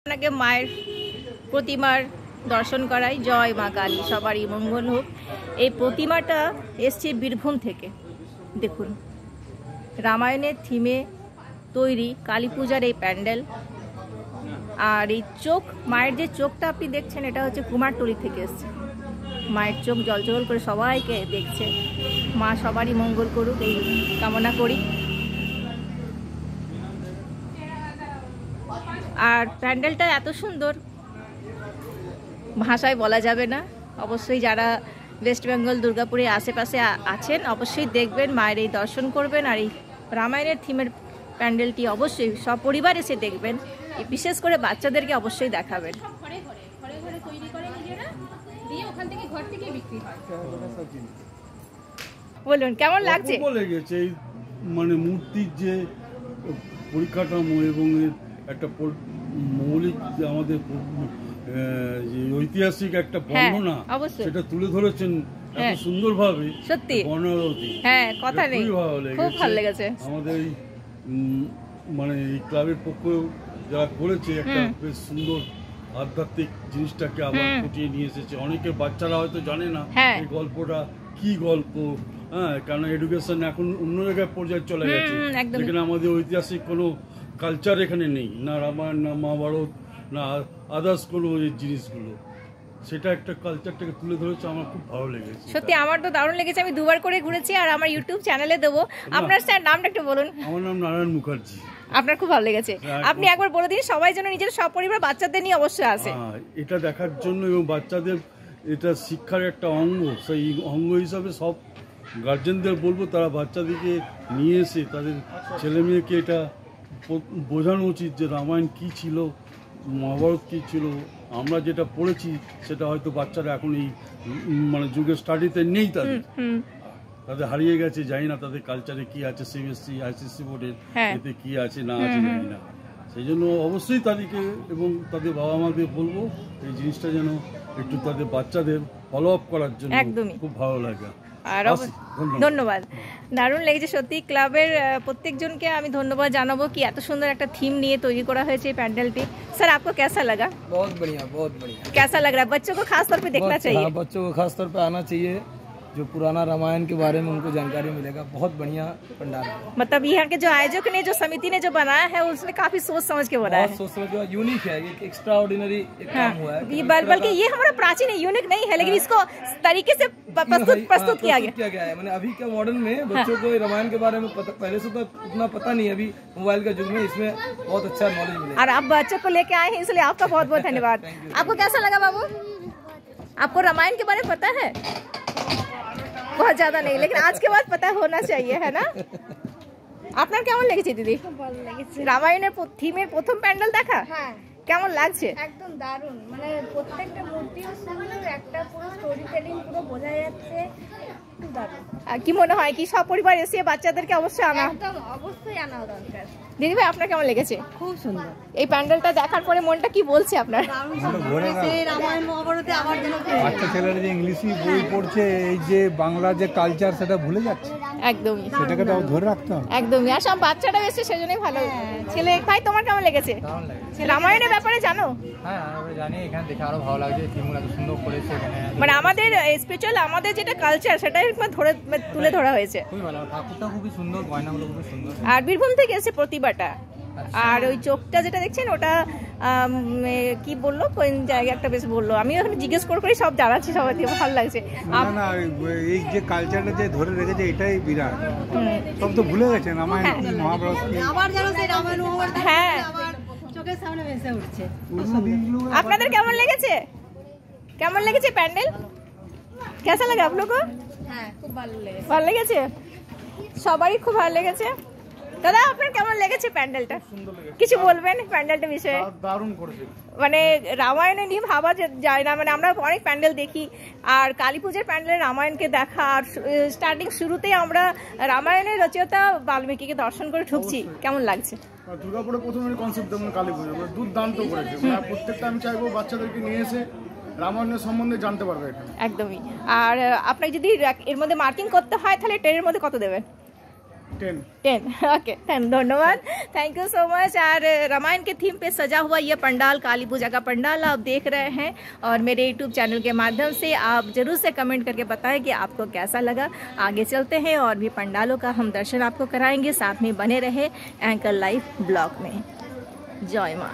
আপনাকে মায়ের প্রতিমার দর্শন করাই। জয় মা কালী, সবারই মঙ্গল হোক। এই প্রতিমাটা এসছে বীরভূম থেকে। দেখুন, রামায়ণের থিমে তৈরি কালী পূজার এই প্যান্ডেল। আর এই চোখ, মায়ের যে চোখটা আপনি দেখছেন, এটা হচ্ছে কুমারটুলি থেকে এসছে। মায়ের চোখ জলজল করে সবাইকে দেখছে। মা সবারই মঙ্গল করুক, এই কামনা করি। আর প্যান্ডেলটা এত সুন্দর, ভাষায় বলা যাবে না। অবশ্যই যারা ওয়েস্ট বেঙ্গল দুর্গাপুরে আশেপাশে আছেন, অবশ্যই দেখবেন, মায়ের এই দর্শন করবেন। আর এই রামায়ণের থিমের প্যান্ডেলটি অবশ্যই সপরিবার এসে দেখবেন। বিশেষ করে বাচ্চাদেরকে অবশ্যই দেখাবেন। বলুন কেমন লাগছে? মানে মূর্তির যে পরিকাঠামো এবং একটা মৌলিক আমাদের ঐতিহাসিক একটা বর্ণনা, সেটা তুলে ধরেছেন এত সুন্দরভাবে। সত্যি বর্ণনাটি, হ্যাঁ, কথা নেই, খুব ভালো লেগেছে। আমাদের মানে এই ক্লাবের পক্ষেও যারা করেছে, একটা বেশ সুন্দর আধ্যাত্মিক জিনিসটাকে আবার ফুটিয়ে নিয়ে এসেছে। অনেকে বাচ্চারা হয়তো জানে না এই গল্পটা কি গল্প, হ্যাঁ, কারণ এডুকেশন এখন অন্য জায়গায় পর্যায়ে চলে গেছে। যেখানে আমাদের ঐতিহাসিক কোনো কালচার এখানে নেই, না রামায়ণ, না মহাভারত, না আদার্স কোনো এই জিনিসগুলো, সেটা একটা কালচারটাকে তুলে ধরেছে। আমার খুব ভালো লেগেছে। সত্যি আমার তো দারুণ লেগেছে। আমি দুবার করে ঘুরেছি আর আমার ইউটিউব চ্যানেলে দেবো। আপনার স্যার নামটা একটু বলুন। আমার নাম নারায়ণ মুখার্জি। আপনার খুব ভালো লেগেছে, আপনি একবার বলে দিন সবাই যেন নিজের সপরিবার বাচ্চাদের নিয়ে অবশ্যই আসে এটা দেখার জন্য। এবং বাচ্চাদের এটা শিক্ষার একটা অঙ্গ, সেই অঙ্গ হিসাবে সব গার্জেনদের বলবো, তারা বাচ্চাদেরকে নিয়ে এসে তাদের ছেলে মেয়েকে এটা বোঝানো উচিত যে রামায়ণ কী ছিল, মহাভারত কী ছিল। আমরা যেটা পড়েছি সেটা হয়তো বাচ্চারা এখন এই মানে যুগের স্টাডিতে নেই, তাদের হারিয়ে গেছে। জানি না তাদের কালচারে কি আছে, সিবিএসসি আইসিএসসি বোর্ডের এতে কি আছে না আছে জানি না। সেই জন্য অবশ্যই তাদেরকে এবং তাদের বাবা মাকে বলবো এই জিনিসটা যেন একটু তাদের বাচ্চাদের ফলো আপ করার জন্য। খুব ভালো লাগে। আর ধন্যবাদ, দারুণ লেগেছে সত্যি। ক্লাবের প্রত্যেকজনকে আমি ধন্যবাদ জানাবো কি এত সুন্দর একটা থিম নিয়ে তৈরি করা হয়েছে এই প্যান্ডেলটি। স্যার आपको कैसा लगा? बहुत बढ़िया, बहुत बढ़िया। कैसा लग रहा है? बच्चों को खास तौर पे देखना चाहिए। बच्चों को खास तौर पे आना चाहिए, जो पुराना रामायण के बारे में उनको जानकारी मिलेगा। बहुत बढ़िया पंडाल है। मतलब यहाँ के जो आयोजक ने, जो समिति ने जो बनाया है, उसने काफी सोच समझ के बनाया है। सोच समझ के यूनिक है, एक एक्स्ट्रा ऑर्डिनरी काम हुआ है। बल्कि ये हमारा प्राचीन है, यूनिक नहीं है, लेकिन इसको तरीके से प्रस्तुत किया गया है। मैंने अभी के मॉडर्न में बच्चों को रामायण के बारे में पहले से तो उतना पता नहीं है, अभी मोबाइल का युग में इसमें बहुत अच्छा नॉलेज मिलेगा। और आप बच्चों को लेके आए हैं, इसलिए आपका बहुत बहुत धन्यवाद। आपको कैसा लगा बाबू? आपको रामायण के बारे में पता है? बहुत ज्यादा नहीं, लेकिन आज के बाद पता होना चाहिए, है ना? আপনার কেমন লেগেছে দিদি? খুব ভালো লেগেছে। রামায়ণের থিমের প্রথম প্যান্ডেল দেখা? হ্যাঁ। কেমন লাগছে? একদম দারুণ, মানে প্রত্যেকটা মূর্তিও সুন্দর, একটা পুরো স্টোরি টেলিং পুরো বোঝা যাচ্ছে। খুব দারুণ। কি মনে হয় কি সপরিবার এসে বাচ্চাদেরকে অবশ্যই আনা? একদম অবশ্যই আনা দরকার। দিদি ভাই আপনার কেমন লেগেছে? খুব সুন্দর। এই প্যান্ডেলটা দেখার পরে মনটা কি বলছে আপনার? রামায়ণ মহাভারতে আবার যেন বাচ্চা ছেলেরা যে ইংলিশি বই পড়ছে, এই যে বাংলা যে কালচার সেটা ভুলে যাচ্ছে। একদমই, সেটাকে তো ধরে রাখতে হবে। একদমই। আর সব বাচ্চাটাও এসে সেজন্যই ভালো। ছেলে ভাই তোমার কেমন লেগেছে? রামায়ণের ব্যাপারে জানো? হ্যাঁ আমরা জানি, এখানে দেখে আরো ভালো লাগছে। থিমগুলো এত সুন্দর করেছে এখানে, মানে আমাদের স্পিরিচুয়াল, আমাদের যেটা কালচার সেটাই ধরে তুলে ধরা হয়েছে। খুবই ভালো, ঠাকুরটা খুবই সুন্দর, গয়নাগুলো খুবই সুন্দর। আর বীরভূম থেকে এসে প্রতিভাটা। আর ওই চোখটা যেটা দেখছেন ওটা কি বললো, কোন জায়গা একটা বেশ বললো। আমি ওখানে জিজ্ঞেস করে সব জানাচ্ছি, সবাই থেকে ভালো লাগছে। না এই যে কালচারটা যে ধরে রেখেছে এটাই বিরাট। সব তো ভুলে গেছেন রামায়ণ মহাভারত। আবার যেন সেই রামায়ণ মহাভারত হ্যাঁ চোখের সামনে ভেসে উঠছে। আপনাদের কেমন লেগেছে? কেমন লেগেছে প্যান্ডেল? কেমন লাগে আপনাকে? হ্যাঁ খুব ভালো লেগেছে। ভালো লেগেছে, সবারই খুব ভালো লেগেছে। দাদা আপনার কেমন লেগেছে প্যান্ডেলটা? কিছু বলবেন প্যান্ডেলটা বিষয়ে? দারুণ করেছে। মানে রামায়ণে নিয়ে ভাবা যায় না, মানে আমরা অনেক প্যান্ডেল দেখি, আর কালী পুজোর প্যান্ডেলে রামায়ণকে দেখা, আর স্টার্টিং শুরুতেই আমরা রামায়ণের রচয়িতা বাল্মীকিকে দর্শন করে ঢুকছি। কেমন লাগছে? দুর্গাপুরে প্রথমের কনসেপ্ট যেমন কালী পুজো দুর্দান্ত করেছে। প্রত্যেকটা আমি চাইবো বাচ্চাদেরকে নিয়ে এসে রামায়ণের সম্বন্ধে জানতে পারবে। একদমই। আর আপনাকে যদি এর মধ্যে মার্কিং করতে হয় তাহলে ট্রেনের মধ্যে কত দেবেন? 10 ओके 10 धन्यवाद, थैंक यू सो मच। और रामायण के थीम पे सजा हुआ ये पंडाल, काली पूजा का पंडाल आप देख रहे हैं, और मेरे यूट्यूब चैनल के माध्यम से आप जरूर से कमेंट करके बताएं कि आपको कैसा लगा। आगे चलते हैं और भी पंडालों का हम दर्शन आपको कराएंगे, साथ में बने रहे एंकर लाइव ब्लॉग में। जय माँ।